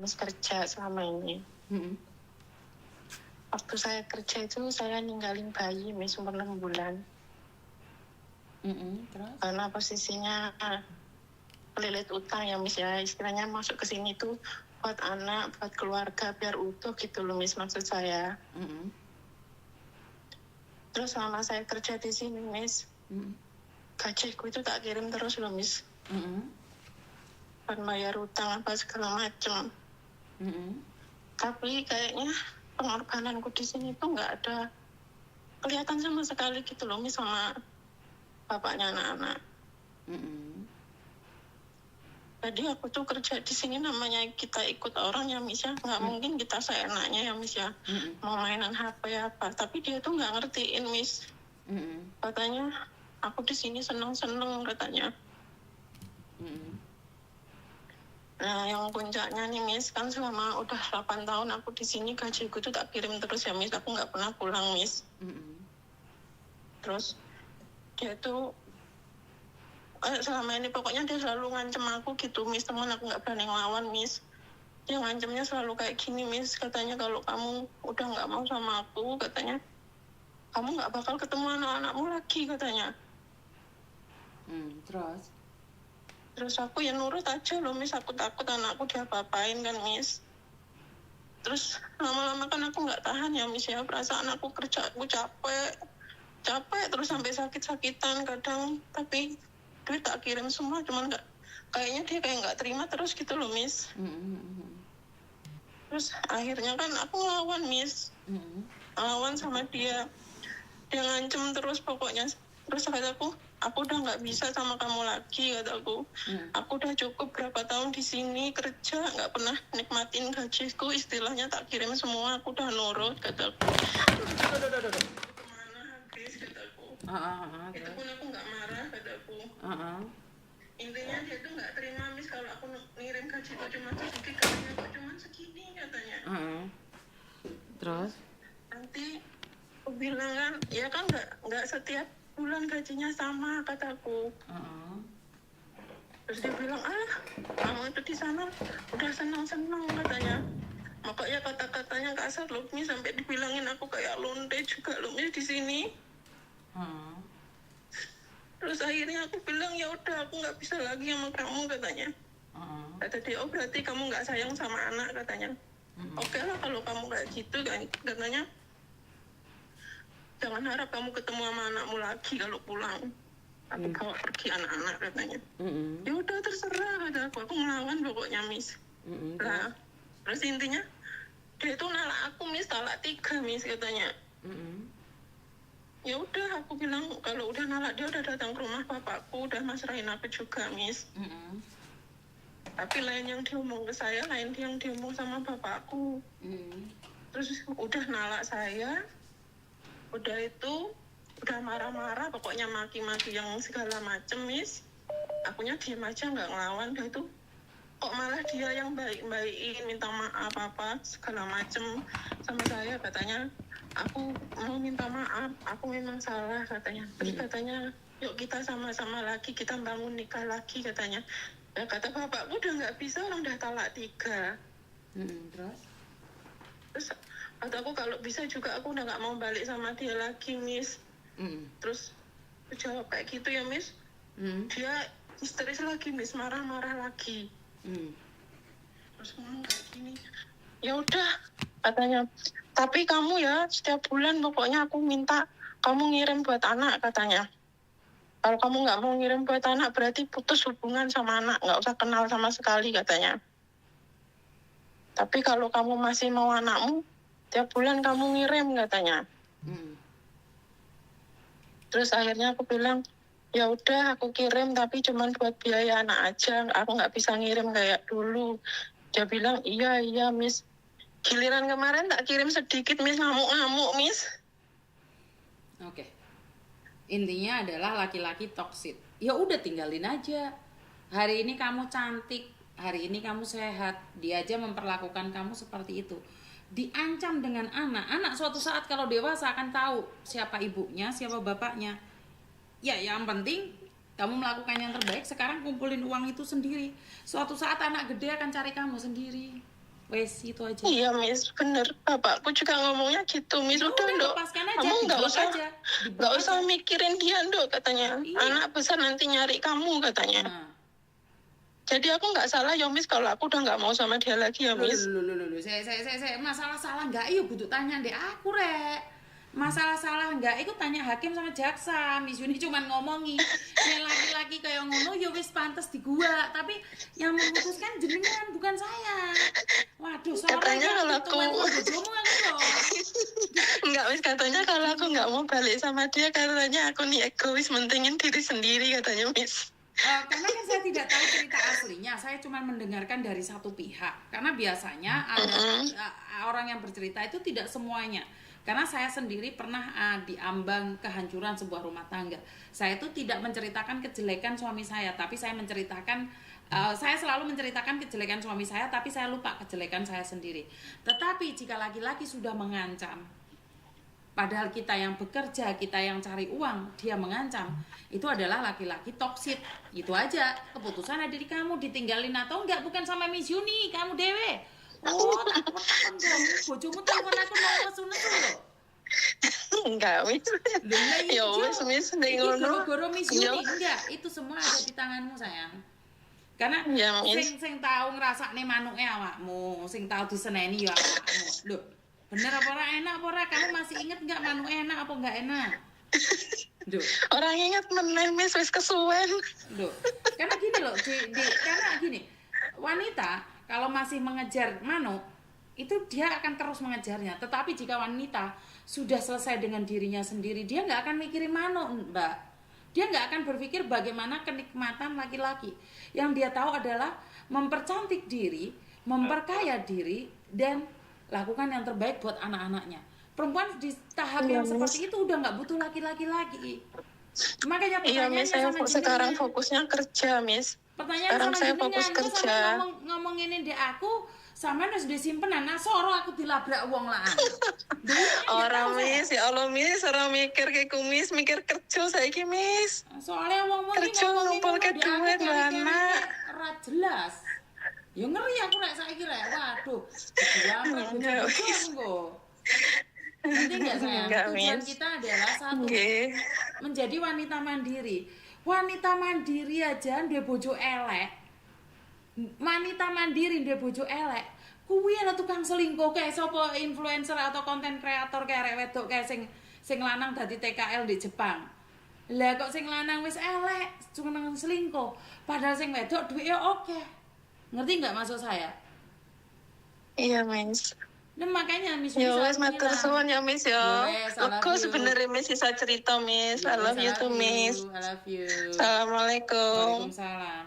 Miss kerja selama ini. Waktu saya kerja itu saya ninggalin bayi Miss umur 6 bulan. Terus? Karena posisinya kelilit utang ya Miss ya, istilahnya masuk ke sini tuh buat anak, buat keluarga biar utuh gitu loh Miss maksud saya. Terus selama saya kerja di sini Miss, gajiku itu tak kirim terus loh Miss. Buat bayar utang apa segala macam. Tapi kayaknya pengorbananku di sini tuh nggak ada kelihatan sama sekali gitu loh Miss sama bapaknya anak-anak. Jadi aku tuh kerja di sini namanya kita ikut orang ya Miss ya, nggak mungkin kita seenaknya ya Miss ya, mau mainan HP apa. Tapi dia tuh nggak ngertiin Miss. Katanya aku di sini seneng-seneng katanya. Nah yang puncaknya nih Miss, kan selama udah 8 tahun aku di sini gajiku tuh tak kirim terus ya Miss, aku nggak pernah pulang Miss. Terus dia tuh selama ini pokoknya dia selalu ngancem aku gitu Miss, teman aku nggak berani ngelawan Miss. Dia ngancemnya selalu kayak gini Miss, katanya kalau kamu udah nggak mau sama aku, katanya kamu nggak bakal ketemu anak-anakmu lagi katanya. Terus aku ya nurut aja loh Miss, aku takut anakku diapa-apain kan Miss. Terus lama-lama kan aku nggak tahan ya Miss ya, perasaan aku kerja aku capek terus sampai sakit-sakitan kadang, tapi duit tak kirim semua, cuman nggak, kayaknya dia kayak nggak terima terus gitu loh Miss. Terus akhirnya kan aku ngelawan Miss, ngelawan sama dia ngancem terus pokoknya. Terus kataku, aku udah nggak bisa sama kamu lagi kataku. Aku udah cukup berapa tahun di sini kerja nggak pernah nikmatin gajiku, istilahnya tak kirim semua, aku udah nurut kataku. Kemana habis kataku. Itu pun aku nggak marah kataku. Intinya dia tuh nggak terima Miss kalau aku ngirim gajiku cuma sedikit, katanya kok cuma segini katanya. Terus? Nanti aku bilang kan, ya kan nggak setiap bulan gajinya sama kataku. Terus dia bilang, kamu itu di sana udah senang-senang katanya. Makanya kata-katanya kasar loh Miss, sampai dibilangin aku kayak lonte juga loh Miss di sini. Terus akhirnya aku bilang ya udah aku nggak bisa lagi sama kamu katanya. Kata dia, oh berarti kamu nggak sayang sama anak katanya. Oke lah kalau kamu kayak gitu kan, katanya jangan harap kamu ketemu sama anakmu lagi kalau pulang. Aku bawa pergi anak-anak katanya. Ya udah terserah kata aku ngelawan pokoknya Miss. Nah, terus intinya dia itu nolak aku Miss, talak 3 Miss katanya. Ya udah aku bilang kalau udah nolak dia udah datang ke rumah bapakku, udah masrahin aku juga Miss. Tapi lain yang diomong ke saya, lain yang diomong sama bapakku. Terus udah nolak saya, udah itu udah marah-marah pokoknya, maki-maki yang segala macem Miss. Akunya diem aja nggak ngelawan. Udah itu kok malah dia yang baik-baikin, minta maaf apa segala macem sama saya. Katanya aku mau minta maaf, aku memang salah katanya. Terus katanya yuk kita sama-sama lagi, kita bangun nikah lagi katanya. Ya kata bapakku udah nggak bisa, orang udah talak 3. Terus kata aku kalau bisa juga aku udah nggak mau balik sama dia lagi Miss. Terus aku jawab kayak gitu ya Miss. Dia histeris lagi Miss, marah-marah lagi. Terus ngomong kayak gini, ya udah katanya, tapi kamu ya setiap bulan pokoknya aku minta kamu ngirim buat anak katanya. Kalau kamu nggak mau ngirim buat anak berarti putus hubungan sama anak, nggak usah kenal sama sekali katanya. Tapi kalau kamu masih mau anakmu, tiap bulan kamu ngirim katanya. Terus akhirnya aku bilang, ya udah aku kirim tapi cuman buat biaya anak aja, aku nggak bisa ngirim kayak dulu. Dia bilang iya Miss. Giliran kemarin tak kirim sedikit Miss, ngamuk-ngamuk Miss. Oke. Intinya adalah laki-laki toksik. Ya udah tinggalin aja. Hari ini kamu cantik, hari ini kamu sehat, dia aja memperlakukan kamu seperti itu. Diancam dengan anak suatu saat kalau dewasa akan tahu siapa ibunya, siapa bapaknya. Ya yang penting kamu melakukan yang terbaik sekarang, kumpulin uang itu sendiri. Suatu saat anak gede akan cari kamu sendiri. Wes itu aja. Iya Miss, bener. Bapakku juga ngomongnya gitu Miss. Ya Udah Nduk, lepaskan aja, kamu nggak diblok usah aja, nggak usah mikirin dia Nduk katanya. Iya. Anak besar nanti nyari kamu katanya. Nah. Jadi aku nggak salah ya Miss kalau aku udah nggak mau sama dia lagi ya Miss. Saya masalah salah nggak yuk kudu tanya deh aku rek. Masalah salah nggak itu tanya hakim sama jaksa. Miss Yuni cuman ngomongi yang laki-laki kayak ngono ya wis pantes di gua, tapi yang memutuskan jenengan bukan saya. Waduh, Katanya kalau aku nggak Miss, katanya kalau aku nggak mau balik sama dia katanya aku nih egois, mentingin diri sendiri katanya Miss. Karena kan saya tidak tahu cerita aslinya, saya cuma mendengarkan dari satu pihak. Karena biasanya ada orang yang bercerita itu tidak semuanya. Karena saya sendiri pernah diambang kehancuran sebuah rumah tangga. Saya itu tidak menceritakan kejelekan suami saya, tapi saya menceritakan saya selalu menceritakan kejelekan suami saya, tapi saya lupa kejelekan saya sendiri. Tetapi jika laki-laki sudah mengancam, padahal kita yang bekerja, kita yang cari uang, dia mengancam, itu adalah laki-laki toksit. Itu aja, keputusan ada di kamu, ditinggalin atau enggak, bukan sama Miss Yuni, kamu dewe. Oh, takut bojomu telepon aku mau nesu-nesu loh. Enggak Miss. Ya Miss goro-goro Miss Yuni, enggak, itu semua ada di tanganmu sayang. Karena ya, sing tahu ngrasakne manuke awakmu, sing tahu diseneni ya awakmu. Loh, bener apa ora enak apa ora? Kamu masih inget nggak manu enak apa nggak enak? Duh. Orang inget meneh Miss, wis kesuwen. Duh. Karena gini loh, karena gini, wanita kalau masih mengejar manu, itu dia akan terus mengejarnya. Tetapi jika wanita sudah selesai dengan dirinya sendiri, dia nggak akan mikirin manu, Mbak. Dia nggak akan berpikir bagaimana kenikmatan laki-laki. Yang dia tahu adalah mempercantik diri, memperkaya diri, dan lakukan yang terbaik buat anak-anaknya. Perempuan di tahap yang seperti itu udah nggak butuh laki-laki lagi. Makanya pertanyaannya Miss, saya sekarang fokusnya kerja, Miss. Pertanyaan sekarang sama saya fokus kerja. Ngomong ini di aku, sama harus disimpenan. Nah, soro aku dilabrak uang lah. Orang Miss, ya Allah Miss, orang mikir kayak kumis, mikir kerja saya ki Miss. Soalnya ngomong kerja ngumpul ke duit mana? Rat jelas. Ya ngeri aku rek saiki rek. Waduh. Dilamar bojoku. Nanti enggak sayang. Tujuan kita adalah satu. Menjadi wanita mandiri. Wanita mandiri aja ndek bojo elek. Wanita mandiri ndek bojo elek. Kuwi ana tukang selingkuh kayak sapa influencer atau konten kreator kayak arek wedok kayak sing lanang dadi TKL di Jepang. Lah kok sing lanang wis elek, cuma selingkuh. Padahal sing wedok duitnya oke. Ngerti nggak maksud saya? Iya, Miss. Nah, makanya Miss ya wes matur suwun ya Miss ya. Lega sebenarnya Miss bisa cerita Miss. I love you too Miss. I love you. Assalamualaikum. Waalaikumsalam.